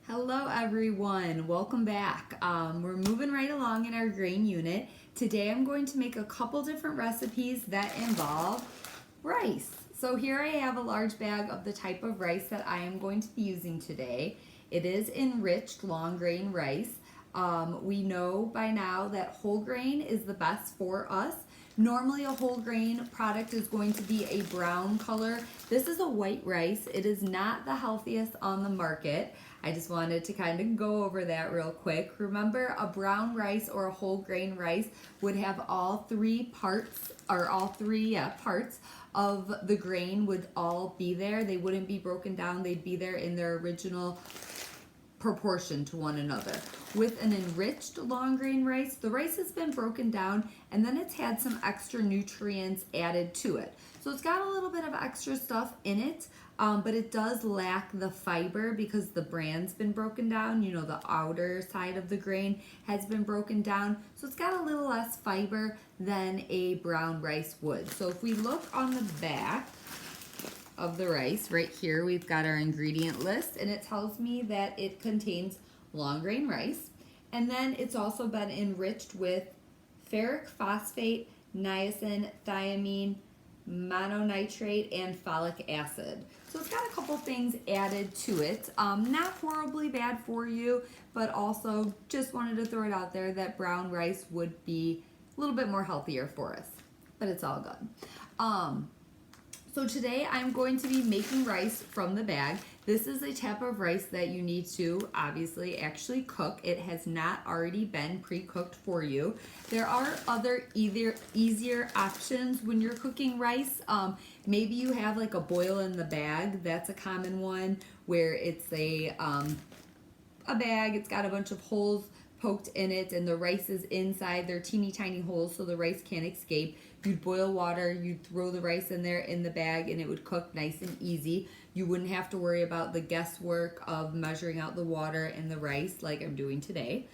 Hello everyone, welcome back. We're moving right along in our grain unit. Today I'm going to make a couple different recipes that involve rice. So here I have a large bag of the type of rice that I am going to be using today. It is enriched long grain rice. We know by now that whole grain is the best for us. Normally a whole grain product is going to be a brown color. This is a white rice. It is not the healthiest on the market. I just wanted to kind of go over that real quick. Remember, a brown rice or a whole grain rice would have all three parts of the grain would all be there. They wouldn't be broken down. They'd be there in their original proportion to one another. With an enriched long grain rice, the rice has been broken down and then it's had some extra nutrients added to it. So it's got a little bit of extra stuff in it, but it does lack the fiber because the bran's been broken down. You know, the outer side of the grain has been broken down. So it's got a little less fiber than a brown rice would. So if we look on the back of the rice, right here we've got our ingredient list, and it tells me that it contains long grain rice, and then it's also been enriched with ferric phosphate, niacin, thiamine, mononitrate, and folic acid. So it's got a couple things added to it. Not horribly bad for you, but also just wanted to throw it out there that brown rice would be a little bit more healthier for us, but it's all good. So today I'm going to be making rice from the bag. This is a type of rice that you need to obviously actually cook. It has not already been pre-cooked for you. There are other easier options when you're cooking rice. Maybe you have like a boil in the bag. That's a common one where it's a bag. It's got a bunch of holes poked in it and the rice is inside. They're teeny tiny holes so the rice can't escape. You'd boil water, you'd throw the rice in there in the bag and it would cook nice and easy. You wouldn't have to worry about the guesswork of measuring out the water and the rice like I'm doing today.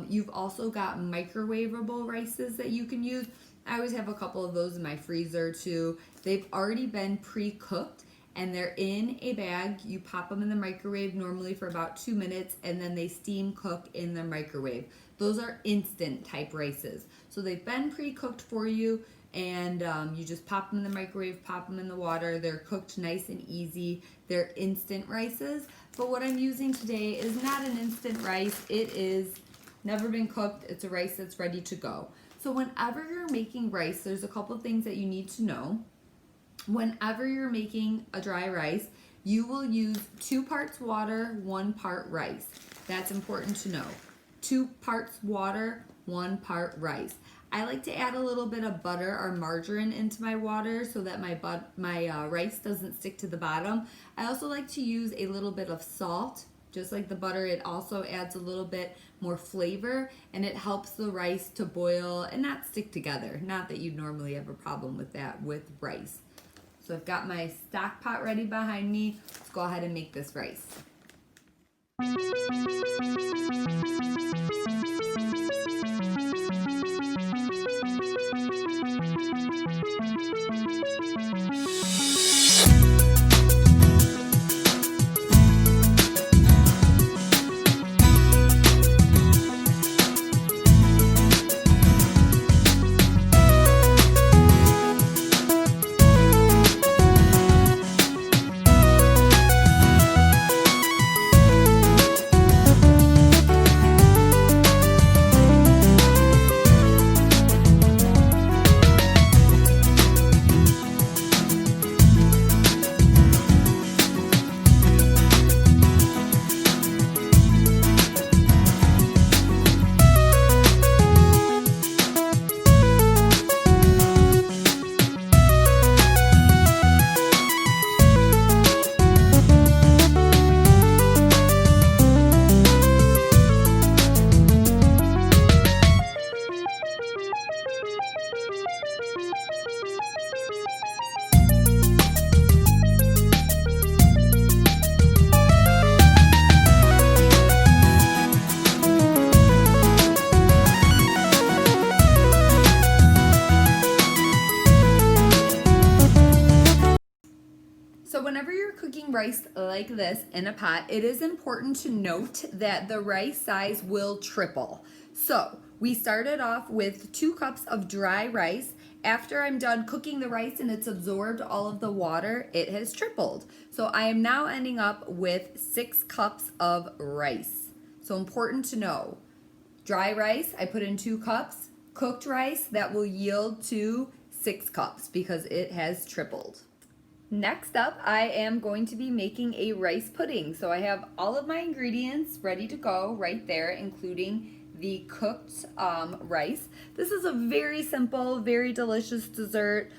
You've also got microwavable rices that you can use. I always have a couple of those in my freezer too. They've already been pre-cooked and they're in a bag. You pop them in the microwave normally for about 2 minutes and then they steam cook in the microwave. Those are instant type rices. So they've been pre-cooked for you and you just pop them in the microwave, pop them in the water. They're cooked nice and easy. They're instant rices. But what I'm using today is not an instant rice. It is never been cooked. It's a rice that's ready to go. So whenever you're making rice, there's a couple things that you need to know. Whenever you're making a dry rice, you will use 2 parts water, 1 part rice. That's important to know. 2 parts water, 1 part rice. I like to add a little bit of butter or margarine into my water so that my rice doesn't stick to the bottom. I also like to use a little bit of salt. Just like the butter, it also adds a little bit more flavor and it helps the rice to boil and not stick together. Not that you'd normally have a problem with that with rice. So I've got my stock pot ready behind me. Let's go ahead and make this rice. rice like this in a pot, it is important to note that the rice size will triple. So we started off with 2 cups of dry rice. After I'm done cooking the rice and it's absorbed all of the water, it has tripled. So I am now ending up with 6 cups of rice. So important to know. Dry rice, I put in 2 cups. Cooked rice, that will yield to 6 cups because it has tripled. Next up, I am going to be making a rice pudding. So I have all of my ingredients ready to go right there, including the cooked rice. This is a very simple, very delicious dessert.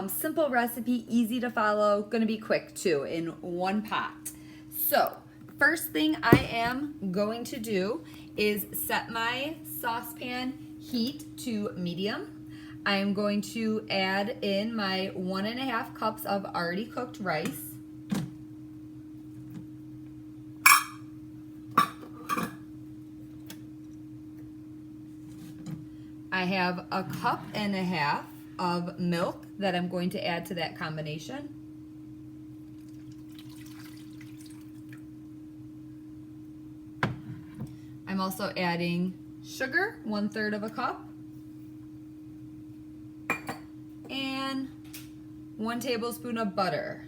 Simple recipe, easy to follow, gonna be quick too, in one pot. So, first thing I am going to do is set my saucepan heat to medium. I am going to add in my 1.5 cups of already cooked rice. I have 1.5 cups of milk that I'm going to add to that combination. I'm also adding sugar, 1/3 cup. And 1 tablespoon of butter.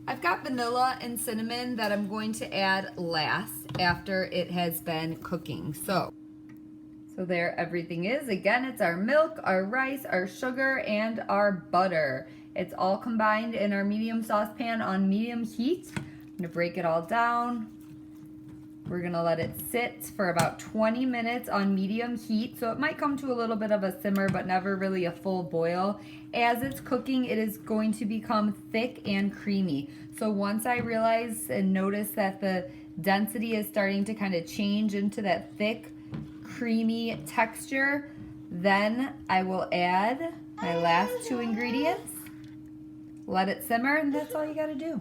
I've got vanilla and cinnamon that I'm going to add last after it has been cooking. So there everything is. Again, it's our milk, our rice, our sugar, and our butter. It's all combined in our medium saucepan on medium heat. I'm gonna break it all down. We're gonna let it sit for about 20 minutes on medium heat. So it might come to a little bit of a simmer, but never really a full boil. As it's cooking, it is going to become thick and creamy. So once I realize and notice that the density is starting to kind of change into that thick, creamy texture, then I will add my last 2 ingredients. Let it simmer, and that's all you gotta do.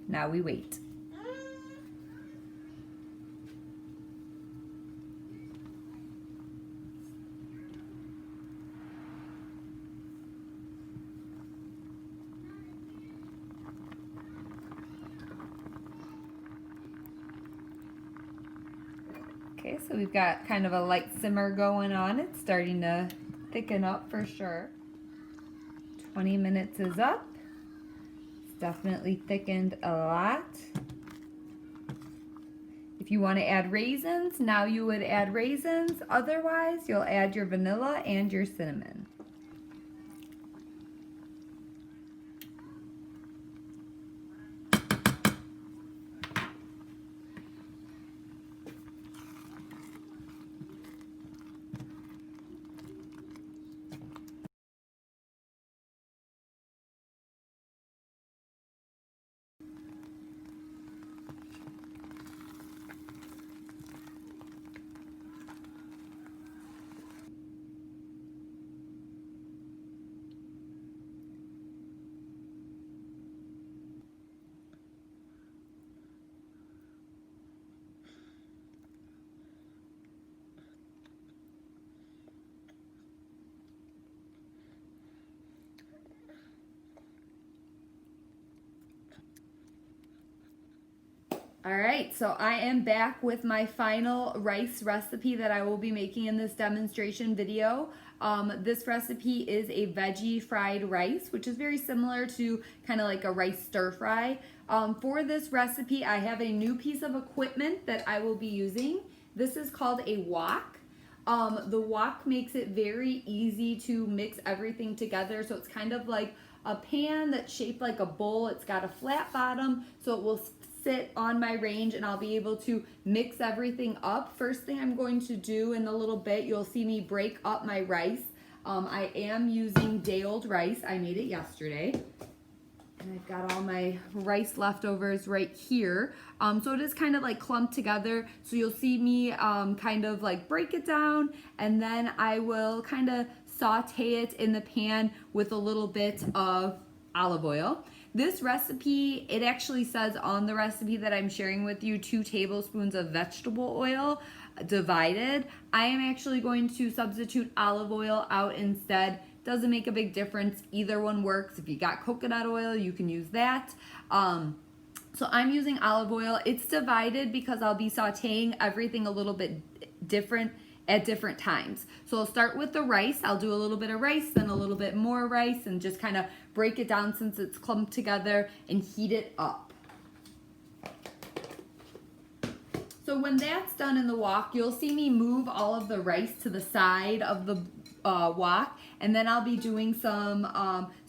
Now we wait. Okay, so we've got kind of a light simmer going on. It's starting to thicken up for sure. 20 minutes is up. It's definitely thickened a lot. If you want to add raisins, now you would add raisins. Otherwise, you'll add your vanilla and your cinnamon. All right, so I am back with my final rice recipe that I will be making in this demonstration video. This recipe is a veggie fried rice, which is very similar to kind of like a rice stir fry. For this recipe, I have a new piece of equipment that I will be using. This is called a wok. The wok makes it very easy to mix everything together, so it's kind of like a pan that's shaped like a bowl. It's got a flat bottom, so it will sit on my range and I'll be able to mix everything up. First thing I'm going to do in a little bit, you'll see me break up my rice. I am using day-old rice. I made it yesterday. And I've got all my rice leftovers right here. So it is kind of like clumped together. So you'll see me kind of like break it down, and then I will kind of saute it in the pan with a little bit of olive oil. This recipe, it actually says on the recipe that I'm sharing with you 2 tablespoons of vegetable oil divided. I am actually going to substitute olive oil out instead doesn't make a big difference. Either one works. If you got coconut oil, you can use that. So I'm using olive oil. It's divided because I'll be sauteing everything a little bit different at different times. So I'll start with the rice. I'll do a little bit of rice, then a little bit more rice, and just kind of break it down since it's clumped together and heat it up. So when that's done in the wok, you'll see me move all of the rice to the side of the wok, and then I'll be doing some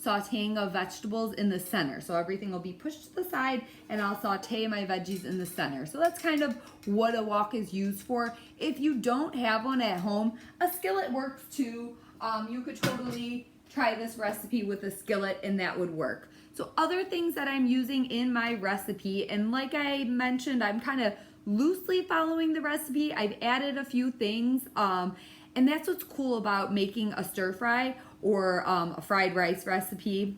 sauteing of vegetables in the center. So everything will be pushed to the side, and I'll saute my veggies in the center. So that's kind of what a wok is used for. If you don't have one at home, a skillet works too. You could totally try this recipe with a skillet, and that would work. So other things that I'm using in my recipe, and like I mentioned, I'm kind of loosely following the recipe. I've added a few things, and that's what's cool about making a stir fry or a fried rice recipe.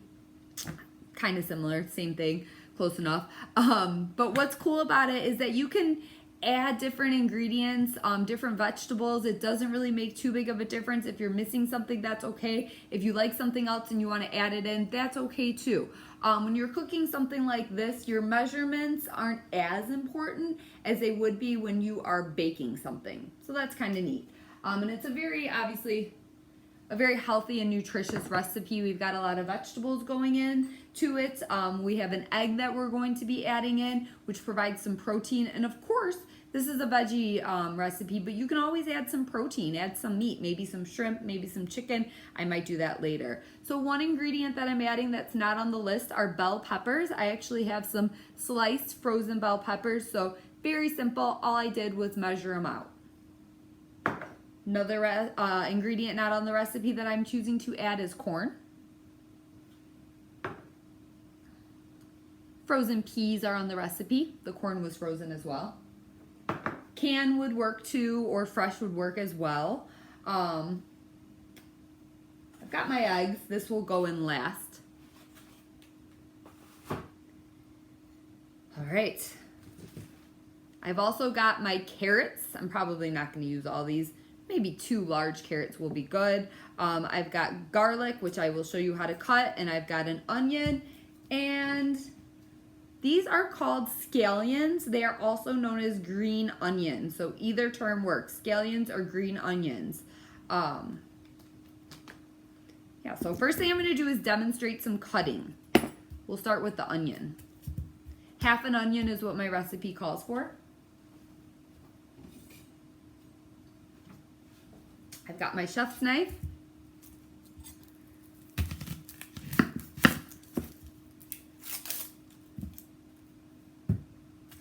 Kind of similar, same thing, close enough. But what's cool about it is that you can add different ingredients, different vegetables. It doesn't really make too big of a difference. If you're missing something, that's okay. If you like something else and you want to add it in, that's okay too. When you're cooking something like this, your measurements aren't as important as they would be when you are baking something. So that's kind of neat. And it's obviously a very healthy and nutritious recipe. We've got a lot of vegetables going in to it. We have an egg that we're going to be adding in, which provides some protein. And of course, this is a veggie recipe, but you can always add some protein, add some meat, maybe some shrimp, maybe some chicken. I might do that later. So one ingredient that I'm adding that's not on the list are bell peppers. I actually have some sliced frozen bell peppers. So very simple. All I did was measure them out. Another ingredient not on the recipe that I'm choosing to add is corn. Frozen peas are on the recipe. The corn was frozen as well. Canned would work too, or fresh would work as well. I've got my eggs. This will go in last. All right. I've also got my carrots. I'm probably not going to use all these. Maybe 2 large carrots will be good. I've got garlic, which I will show you how to cut, and I've got an onion, and these are called scallions. They are also known as green onions, so either term works, scallions or green onions. Yeah, so first thing I'm going to do is demonstrate some cutting. We'll start with the onion. Half an onion is what my recipe calls for. I've got my chef's knife.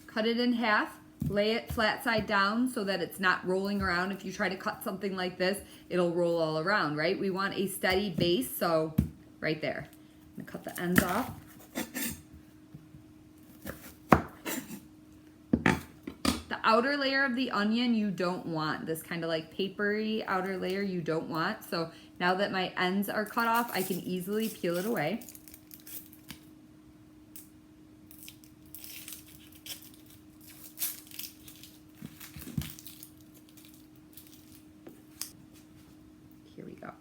Cut it in half, lay it flat side down so that it's not rolling around. If you try to cut something like this, it'll roll all around, right? We want a steady base, so right there. I'm gonna cut the ends off. The outer layer of the onion you don't want. This kind of like papery outer layer you don't want. So now that my ends are cut off, I can easily peel it away. Here we go.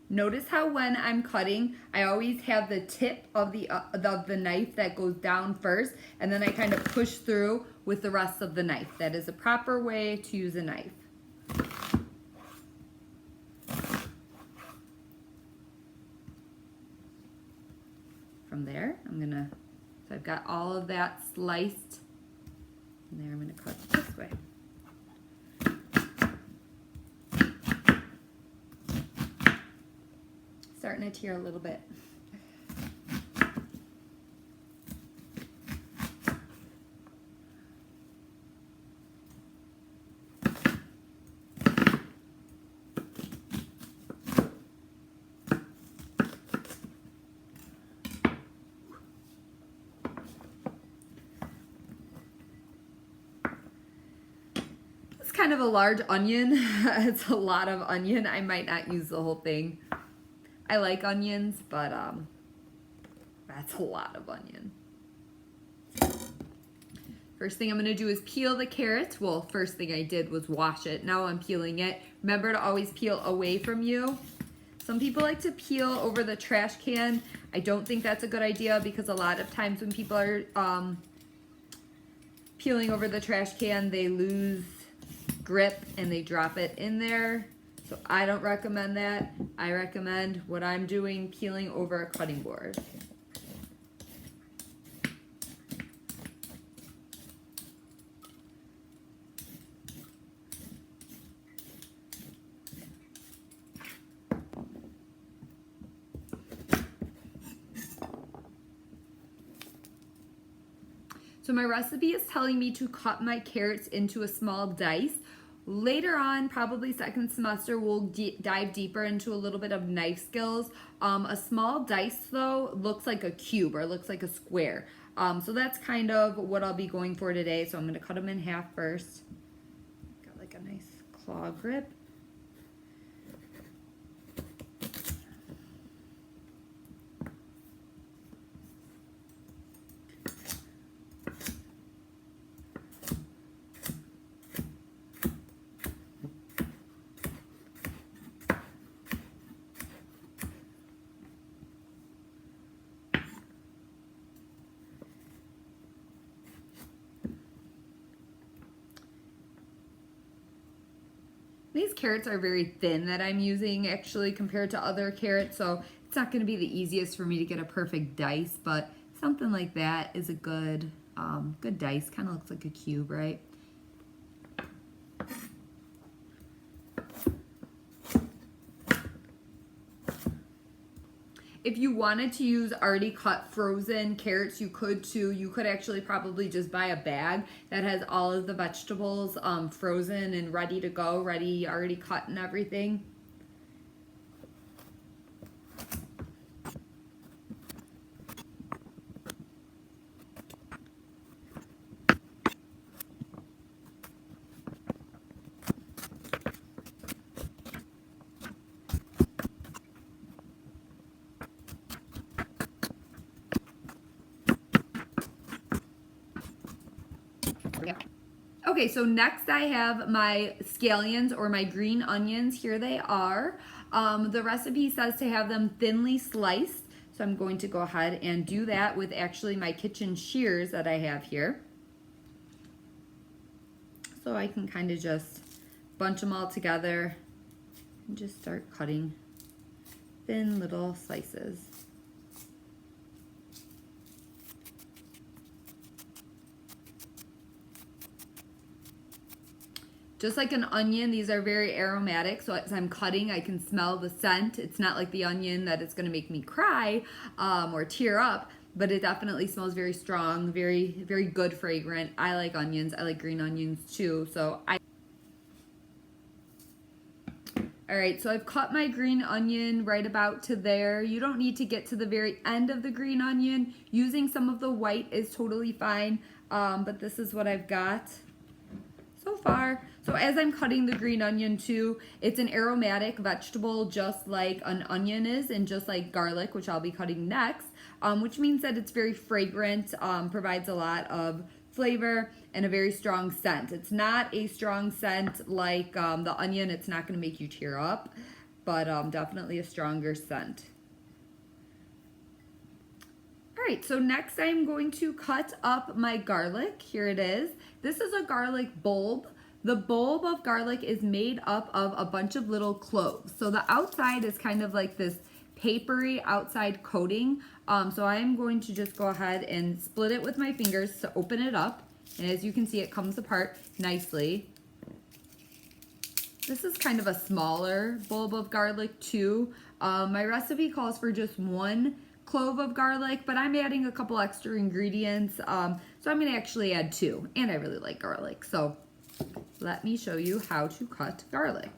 Notice how when I'm cutting, I always have the tip of the knife that goes down first, and then I kind of push through with the rest of the knife. That is a proper way to use a knife. From there, so I've got all of that sliced, and there I'm gonna cut this way. Starting to tear a little bit. It's kind of a large onion. It's a lot of onion. I might not use the whole thing. I like onions, but that's a lot of onion. First thing I'm gonna do is peel the carrot. Well, first thing I did was wash it. Now I'm peeling it. Remember to always peel away from you. Some people like to peel over the trash can. I don't think that's a good idea because a lot of times when people are peeling over the trash can, they lose grip and they drop it in there. So I don't recommend that. I recommend what I'm doing, peeling over a cutting board. So my recipe is telling me to cut my carrots into a small dice. Later on, probably second semester, we'll dive deeper into a little bit of knife skills. A small dice though looks like a cube or looks like a square. So that's kind of what I'll be going for today. So I'm gonna cut them in half first. Got like a nice claw grip. These carrots are very thin that I'm using actually compared to other carrots, so it's not going to be the easiest for me to get a perfect dice, but something like that is a good good dice. Kind of looks like a cube, right? If you wanted to use already cut frozen carrots, you could too. You could actually probably just buy a bag that has all of the vegetables frozen and ready to go, already cut and everything. Okay, so next I have my scallions or my green onions. Here they are. The recipe says to have them thinly sliced, so I'm going to go ahead and do that with actually my kitchen shears that I have here. So I can kind of just bunch them all together and just start cutting thin little slices. Just like an onion, these are very aromatic, so as I'm cutting, I can smell the scent. It's not like the onion that it's gonna make me cry or tear up, but it definitely smells very strong, very, very good fragrant. I like onions, I like green onions too, all right, so I've cut my green onion right about to there. You don't need to get to the very end of the green onion. Using some of the white is totally fine, but this is what I've got so far. So as I'm cutting the green onion too, it's an aromatic vegetable just like an onion is and just like garlic, which I'll be cutting next, which means that it's very fragrant, provides a lot of flavor and a very strong scent. It's not a strong scent like the onion. It's not going to make you tear up, but definitely a stronger scent. All right, so next I'm going to cut up my garlic. Here it is. This is a garlic bulb. The bulb of garlic is made up of a bunch of little cloves. So the outside is kind of like this papery outside coating. So I'm going to just go ahead and split it with my fingers to open it up. And as you can see, it comes apart nicely. This is kind of a smaller bulb of garlic too. My recipe calls for just 1 clove of garlic, but I'm adding a couple extra ingredients. So I'm gonna actually add 2, and I really like garlic. So let me show you how to cut garlic.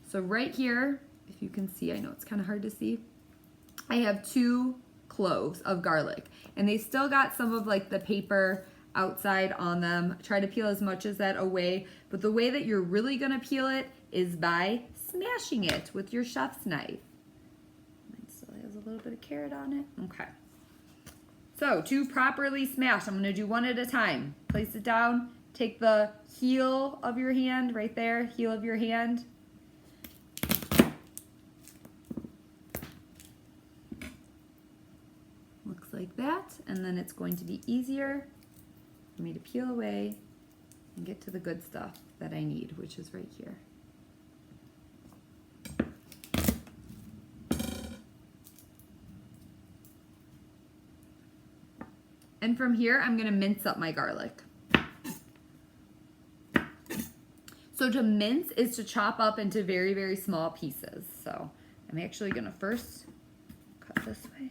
So right here, if you can see, I know it's kind of hard to see, I have 2 cloves of garlic, and they still got some of like the paper outside on them. Try to peel as much as that away, but the way that you're really gonna peel it is by smashing it with your chef's knife. Mine still has a little bit of carrot on it. Okay. So to properly smash, I'm gonna do one at a time. Place it down, take the heel of your hand, right there, heel of your hand. Looks like that, and then it's going to be easier for me to peel away and get to the good stuff that I need, which is right here. And from here, I'm gonna mince up my garlic. So to mince is to chop up into very, very small pieces. So I'm actually gonna first cut this way.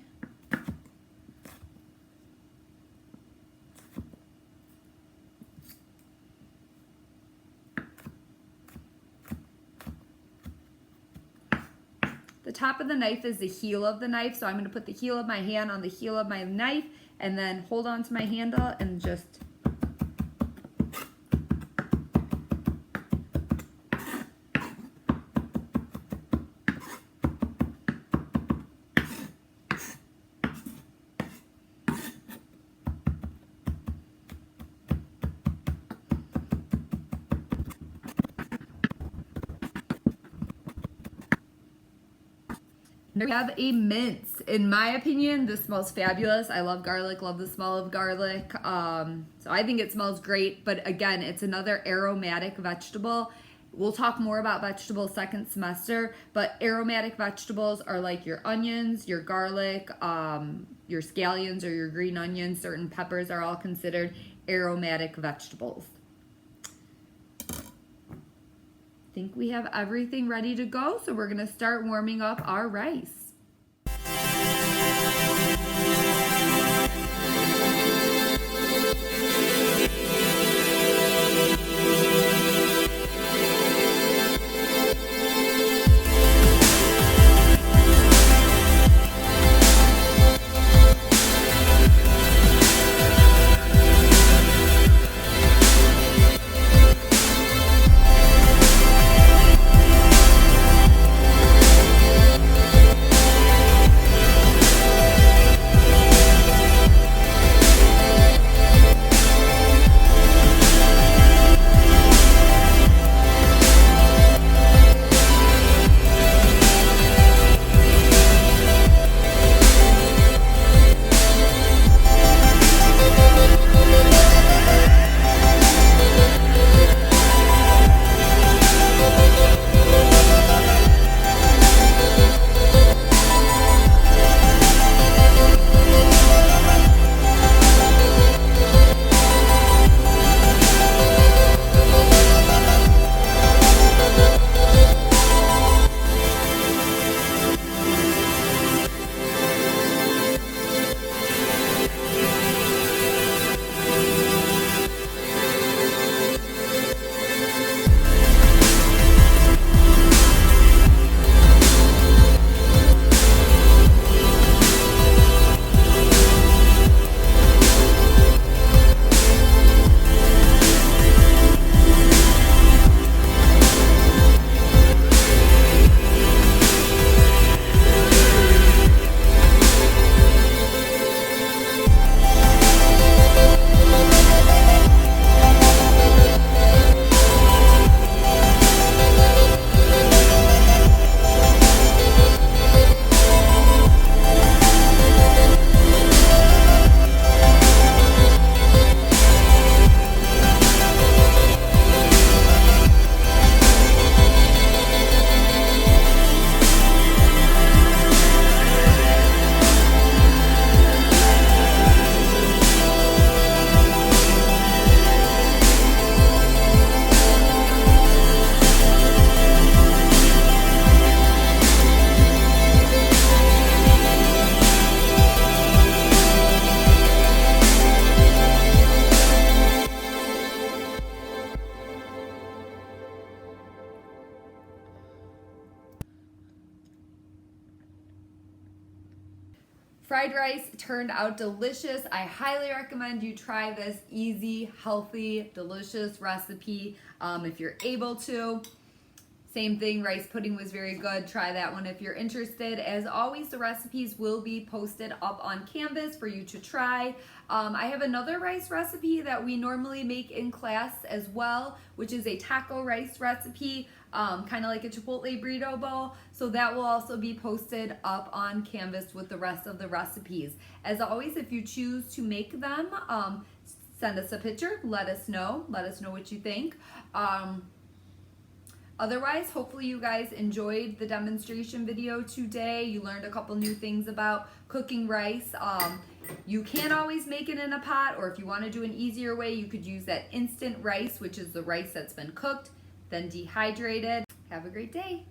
The top of the knife is the heel of the knife, so I'm going to put the heel of my hand on the heel of my knife and then hold on to my handle and just we have a mince. In my opinion, this smells fabulous. I love garlic, love the smell of garlic. So I think it smells great, but again, it's another aromatic vegetable. We'll talk more about vegetables second semester, but aromatic vegetables are like your onions, your garlic, your scallions or your green onions. Certain peppers are all considered aromatic vegetables. I think we have everything ready to go, so we're gonna start warming up our rice. Fried rice turned out delicious. I highly recommend you try this easy, healthy, delicious recipe if you're able to. Same thing, rice pudding was very good. Try that one if you're interested. As always, the recipes will be posted up on Canvas for you to try. I have another rice recipe that we normally make in class as well, which is a taco rice recipe, kind of like a Chipotle burrito bowl. So that will also be posted up on Canvas with the rest of the recipes. As always, if you choose to make them, send us a picture, let us know what you think. Otherwise, hopefully you guys enjoyed the demonstration video today. You learned a couple new things about cooking rice. You can always make it in a pot, or if you want to do an easier way, you could use that instant rice, which is the rice that's been cooked, then dehydrated. Have a great day.